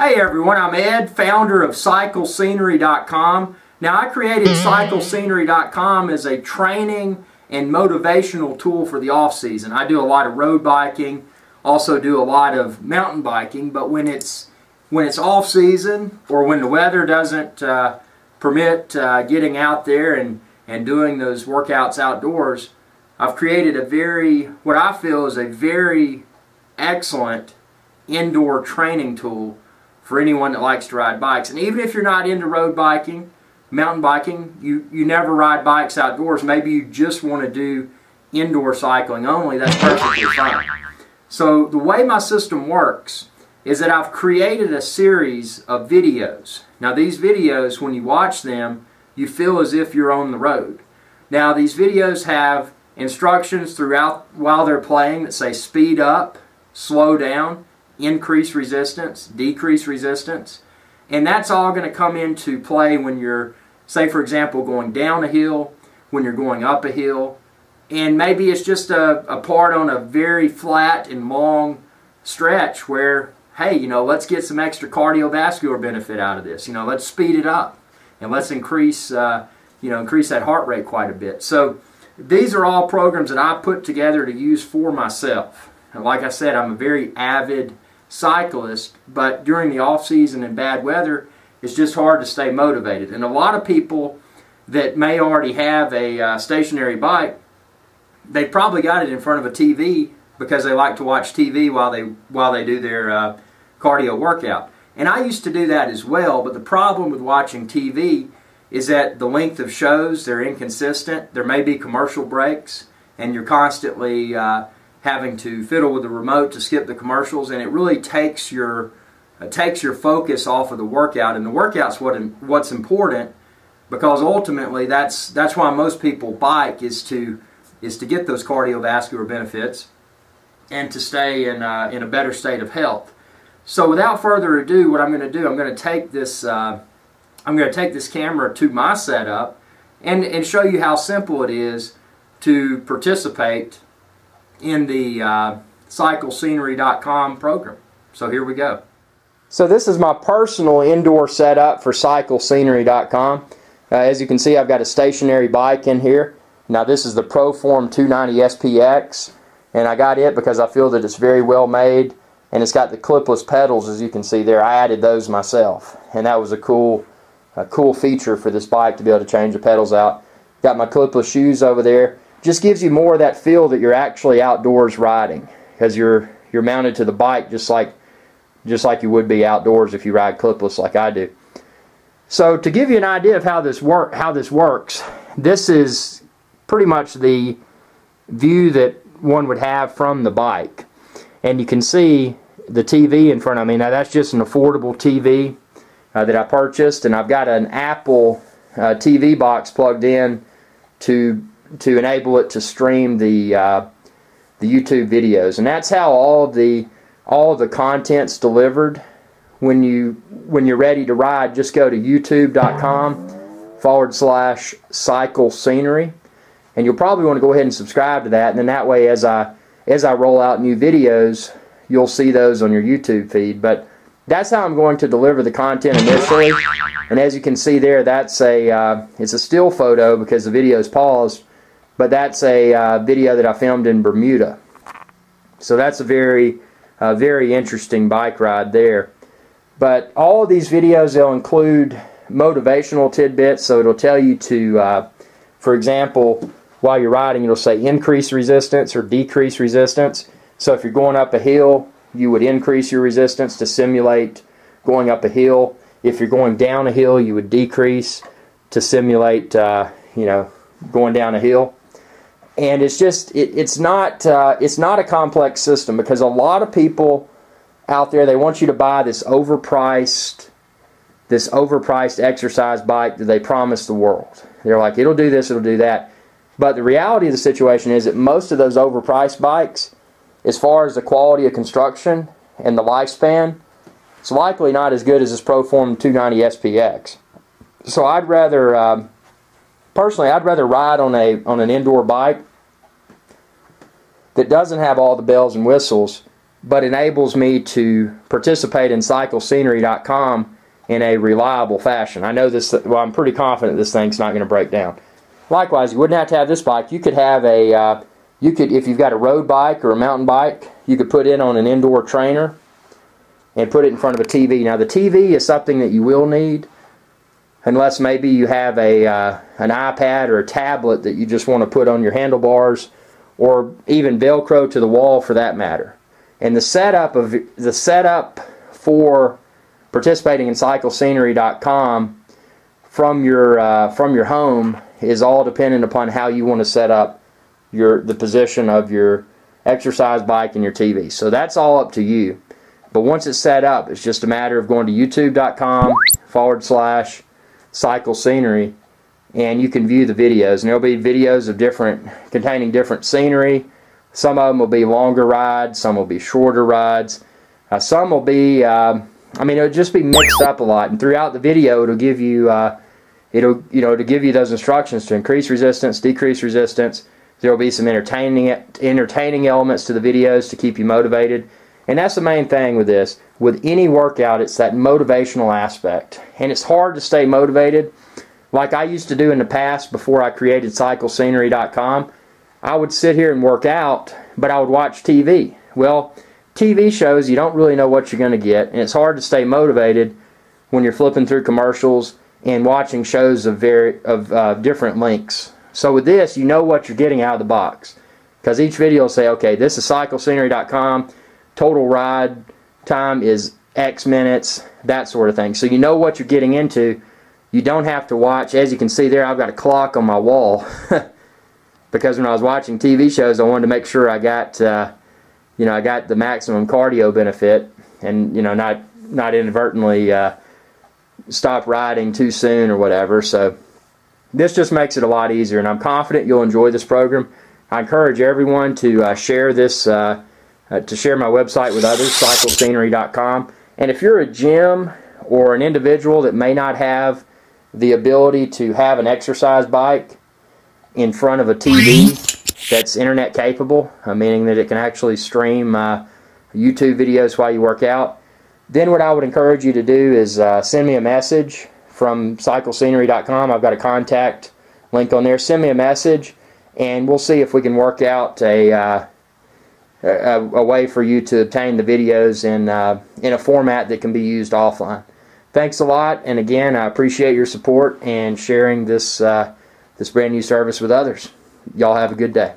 Hey everyone, I'm Ed, founder of CycleScenery.com. Now I created CycleScenery.com as a training and motivational tool for the off-season. I do a lot of road biking, also do a lot of mountain biking, but when it's off-season or when the weather doesn't permit getting out there and doing those workouts outdoors, I've created what I feel is a very excellent indoor training tool for anyone that likes to ride bikes. And even if you're not into road biking, mountain biking, you never ride bikes outdoors, maybe you just want to do indoor cycling only, that's perfectly fine. So the way my system works is that I've created a series of videos. Now these videos, when you watch them, you feel as if you're on the road. Now these videos have instructions throughout while they're playing that say speed up, slow down, increase resistance, decrease resistance, and that's all going to come into play when you're, say for example, going down a hill, when you're going up a hill, and maybe it's just a part on a very flat and long stretch where, hey, let's get some extra cardiovascular benefit out of this. Let's speed it up and let's increase increase that heart rate quite a bit. So these are all programs that I put together to use for myself. And like I said, I'm a very avid cyclist, but during the off season and bad weather, it's just hard to stay motivated. And a lot of people that may already have a stationary bike, they probably got it in front of a TV because they like to watch TV while they do their cardio workout. And I used to do that as well, but the problem with watching TV is that the length of shows, they're inconsistent. There may be commercial breaks, and you're constantly having to fiddle with the remote to skip the commercials, and it really takes your focus off of the workout. And the workout's what's important, because ultimately that's why most people bike, is to get those cardiovascular benefits and to stay in a better state of health. So without further ado, what I'm going to do, I'm going to take this camera to my setup and show you how simple it is to participate in the CycleScenery.com program. So here we go. So this is my personal indoor setup for CycleScenery.com. As you can see, I've got a stationary bike in here. Now this is the ProForm 290 SPX, and I got it because I feel that it's very well made, and it's got the clipless pedals, as you can see there. I added those myself, and that was a cool feature for this bike, to be able to change the pedals out. Got my clipless shoes over there. Just gives you more of that feel that you're actually outdoors riding, because you're mounted to the bike just like you would be outdoors if you ride clipless like I do. So to give you an idea of how this works, this is pretty much the view that one would have from the bike, and you can see the TV in front of me. Now that's just an affordable TV that I purchased, and I've got an Apple TV box plugged in to enable it to stream the YouTube videos, and that's how all of the content's delivered. When you're ready to ride, just go to youtube.com/CycleScenery, and you'll probably want to go ahead and subscribe to that, and then that way, as I roll out new videos, you'll see those on your YouTube feed. But that's how I'm going to deliver the content initially. And as you can see there, that's it's a still photo because the video is paused, but that's a video that I filmed in Bermuda. So that's a very interesting bike ride there. But all of these videos, they'll include motivational tidbits, so it'll tell you to, for example, while you're riding, it'll say increase resistance or decrease resistance. So if you're going up a hill, you would increase your resistance to simulate going up a hill. If you're going down a hill, you would decrease to simulate, going down a hill. And it's just it's not a complex system, because a lot of people out there, they want you to buy this overpriced exercise bike that they promise the world. They're like, it'll do this, it'll do that. But the reality of the situation is that most of those overpriced bikes, as far as the quality of construction and the lifespan, it's likely not as good as this ProForm 290 SPX. So I'd rather, personally, I'd rather ride on an indoor bike that doesn't have all the bells and whistles, but enables me to participate in CycleScenery.com in a reliable fashion. I know this, well, I'm pretty confident this thing's not going to break down. Likewise, you wouldn't have to have this bike. You could have a, if you've got a road bike or a mountain bike, you could put it on an indoor trainer and put it in front of a TV. Now, the TV is something that you will need, unless maybe you have an iPad or a tablet that you just want to put on your handlebars, or even Velcro to the wall for that matter. And the setup for participating in CycleScenery.com from your home is all dependent upon how you want to set up the position of your exercise bike and your TV. So that's all up to you. But once it's set up, it's just a matter of going to youtube.com/CycleScenery, and you can view the videos. And there'll be videos of containing different scenery. Some of them will be longer rides, some will be shorter rides. Some will be, it'll just be mixed up a lot. And throughout the video, it'll give you, to give you those instructions to increase resistance, decrease resistance. There will be some entertaining elements to the videos to keep you motivated. And that's the main thing with this. With any workout, it's that motivational aspect. And it's hard to stay motivated. Like I used to do in the past before I created CycleScenery.com, I would sit here and work out, but I would watch TV. Well, TV shows, you don't really know what you're going to get, and it's hard to stay motivated when you're flipping through commercials and watching shows of different lengths. So with this, you know what you're getting out of the box. Because each video will say, okay, this is CycleScenery.com, total ride time is X minutes, that sort of thing. So you know what you're getting into. You don't have to watch. As you can see there, I've got a clock on my wall. Because when I was watching TV shows, I wanted to make sure I got, I got the maximum cardio benefit, and not inadvertently stop riding too soon or whatever. So this just makes it a lot easier, and I'm confident you'll enjoy this program. I encourage everyone to share this, to share my website with others, CycleScenery.com. And if you're a gym or an individual that may not have the ability to have an exercise bike in front of a TV that's internet capable, meaning that it can actually stream YouTube videos while you work out, then what I would encourage you to do is send me a message from CycleScenery.com. I've got a contact link on there. Send me a message, and we'll see if we can work out a way for you to obtain the videos in a format that can be used offline. Thanks a lot, and again, I appreciate your support and sharing this brand new service with others. Y'all have a good day.